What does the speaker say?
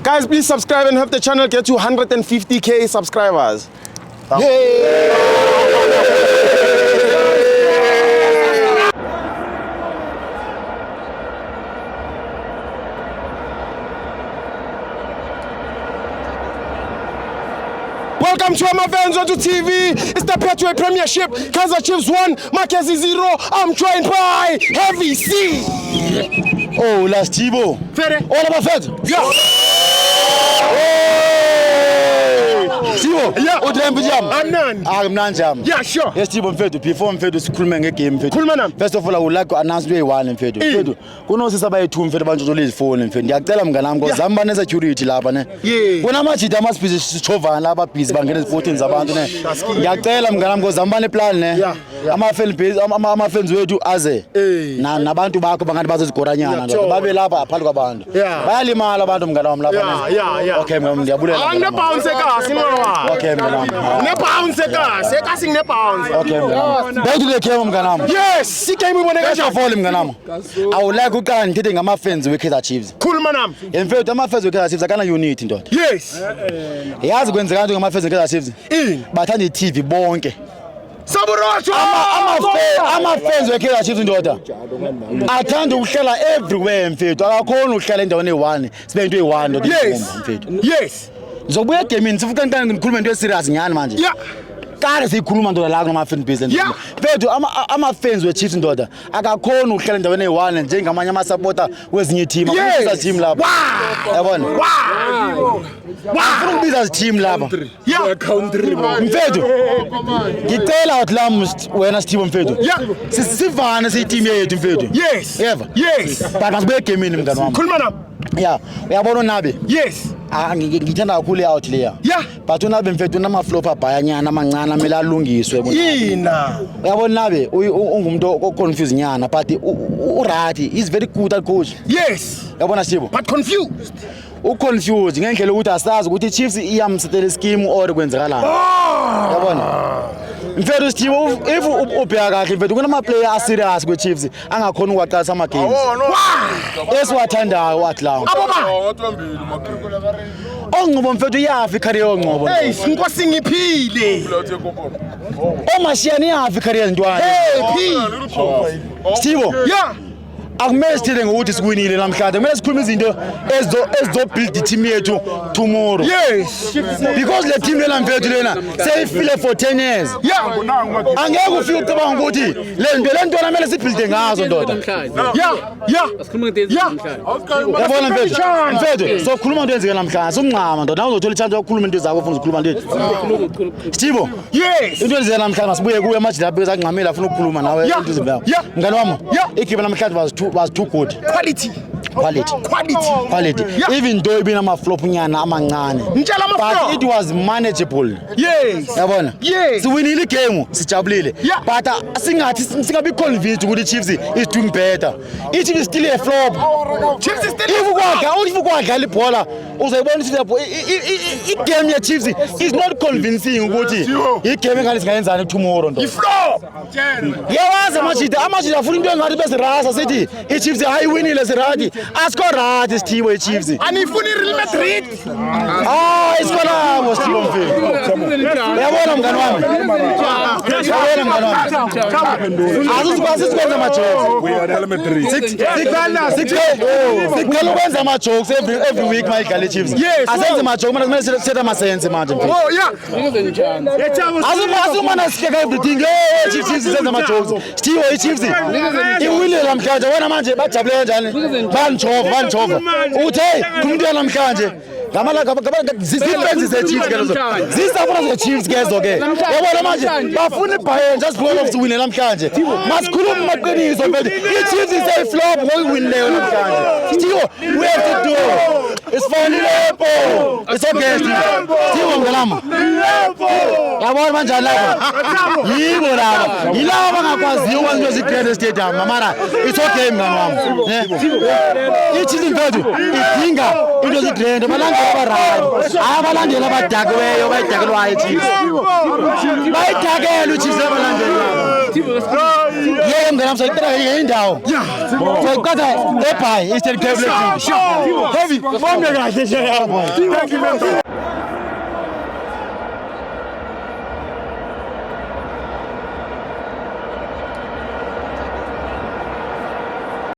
Guys, please subscribe and help the channel get to 150k subscribers. Welcome to my fans on TV. It's the Petway Premiership. Kaizer Chiefs 1, Mackenzie 0. I'm joined by Heavy C. Oh, last Thibaut. Fede. All of my fans. Yeah. Thibaut. Yeah. Udlembe jam. I'm none. Jam. Yeah, sure. Yes, Thibaut mfethu. Before mfethu sikhulume ngegame mfethu. Khuluma nami. First of all, I would like to announce one mfethu. Mfethu. Kunosisa abayithu mfethu banjozole izifoni mfethu. Ngiyacela mnganami ngoba zamba ne security lapha ne. Kunamajida amasibhizi sichovana laba busy bangena ezipotini zabantu ne. Ngiyacela mnganami ngoba zamba ne plan ne. Ama-fans wethu aze. Nabantu bakho bangathi bazozigoranyana ndoda. Babe lapha phakathi kwabantu. Bayalimala abantu mnganami lapha ne. Yeah. Okay, ngiyabulela. Angine bounce ekasi ngoba. Okay, mnganami. Ne bounce ekasi ngine bounce. Okay, mnganami. Back to the game mnganami. Yes, sigame ibone First kanjani? of all mnganami. I would like uqala ngithethe ngama-fans we-Kaizer Chiefs. Khuluma nami. Mfethu ama-fans we-Kaizer Chiefs akana unity ndoda. Yes. Yazi kwenzeka kanjani ngama-fans we-Kaizer Chiefs? Bathanda i-TV bonke. Saburotho. Ama-fans we-Kaizer Chiefs ndoda. Athanda ukuhlala everywhere mfethu. Akakhona ukuhlala endaweni eyi-1. Sibe into eyi-1 ndoda. Yes. Ngizobuya egemini sifuka kanti ngikhuluma into eserious nyani manje. Yeah. Kade siyikhuluma ndoda la kuma-fan business. Yeah. Mfethu ama-fans we-Chiefs ndoda akakhona ukuhlala endaweni eyi-1 njengamanye ama-supporter wezinye team. Akubiza team lapha. Yabona? Afuna ukubiza team lapha. Yeah. Mfethu. Ngicela out la wena Sithibo mfethu. Yeah. Sivane siyi-team yethu mfethu. Yes. Yeva? Yes. But masibuye egemini mngani wami. Khuluma nami. Yeah. Uyabona uNabi? Yes. Ngithanda kakhulu i-out leya. Yeah. But uNabi mfethu unama-flop abhayanyana amancane amele alungiswe. Yina. Uyabona Nabi ungumuntu o-confused nyana but u-right. He's very good at coach. Yes. Uyabona Sithibo? But confused. Uconfused ngendlela ukuthi asazi ukuthi i-Chiefs iyamsetela scheme or kwenzakalani. Uyabona? Mfethu Sithibo if ubheka kahle mfethu kunama-player aserious kwe-Chiefs angakhona ukuwaqalisa ama-games. Esiwathandayo wathi lawo. Ongcobo mfethu iyafa i-career yongcobo. Hey, inkosi ngiphile. Omashiyani iyafa i-career yezintwana. Sithibo. Yeah. Akumele sithele ngokuthi sikwinile namhlanje. Kumele sikhulume izinto ezizobuild i-team yethu tomorrow. Yes. Because le team lena mfethu lena seyifile for 10 years. Yeah. Angeke ufike ucabanga ukuthi le ntwana kumele sibuilde ngazo ndoda. Yeah. Yabona mfethu so khuluma into enzeke namhlanje sokungcama ndoda nawe uzothola i-chance yokukhuluma into zakho ufuna ukukhuluma into. Sithibo. Yes. Into enzeke namhlanje masibuye kuwe amajida lapho ezangqamela afuna ukukhuluma nawe into zibaba. Ngani wami? Igame namhlanje was too good. Quality. Yeah. Even though ibina ama-flop nyana amancane. Ngitshela ama-flop. But it was manageable. Yes. Yabona? Yes. Siwinile igame, sijabulile. Yeah. But singabi convinced ukuthi Chiefs is doing better. It is still a flop. Chiefs is still If ukwadlala ibhola uzoyibona ukuthi igame ye Chiefs is not convincing ukuthi igame engane singayenzani tomorrow ndo. i-flop. Yawazi amajida afuna into engathi besirasa sithi i-Chiefs ayiwinile sirati. Askorati Sithibo i-Chiefs. Anifuni Real Madrid. Isikolabo Sithibo mfethu. Uyabona mngani wami? Asikwenza ama-jokes. Siqala ukwenza ama-jokes every week ma idlala i-Chiefs. Asenze ama-jokes manje kumele sethe ama-sense manje mfethu. Oh yeah. Asumana sihleka everything. Chiefs senze ama-jokes. Sithibo i-Chiefs iwinile namhlanje. Wena manje bajabule kanjani? Banijova. Uthi hey, kumntwana namhlanje. Zifenzi ze-Chiefs ke lezo. Zisafuna ze-Chiefs ke zo ke. Yabona manje bafuna ibhaye just because of siwine namhlanje. Masikhuluma amaqiniso mfethu. I-Chiefs is a flop ngokuwinileyo namhlanje. Sithibo we have to do. Isifonile. It's okay Sithibo ngalama. Yabona manje lapha. Yibo laba. Yilabo abangakwaziyo ukwenza into ezi-grand stadium mara it's okay mngani wami. I-Chiefs mfethu idinga into ezi-grand abalandeli abarayini. Abalandeli abadakiweyo bayidakelwayo i-Chiefs. Bayidakela i-Chiefs abalandeli. yeye mngana msayitela indawo soyiqatha eBhayi Eastern Cape. Heavy, bombe kahle shaka. Thank you man.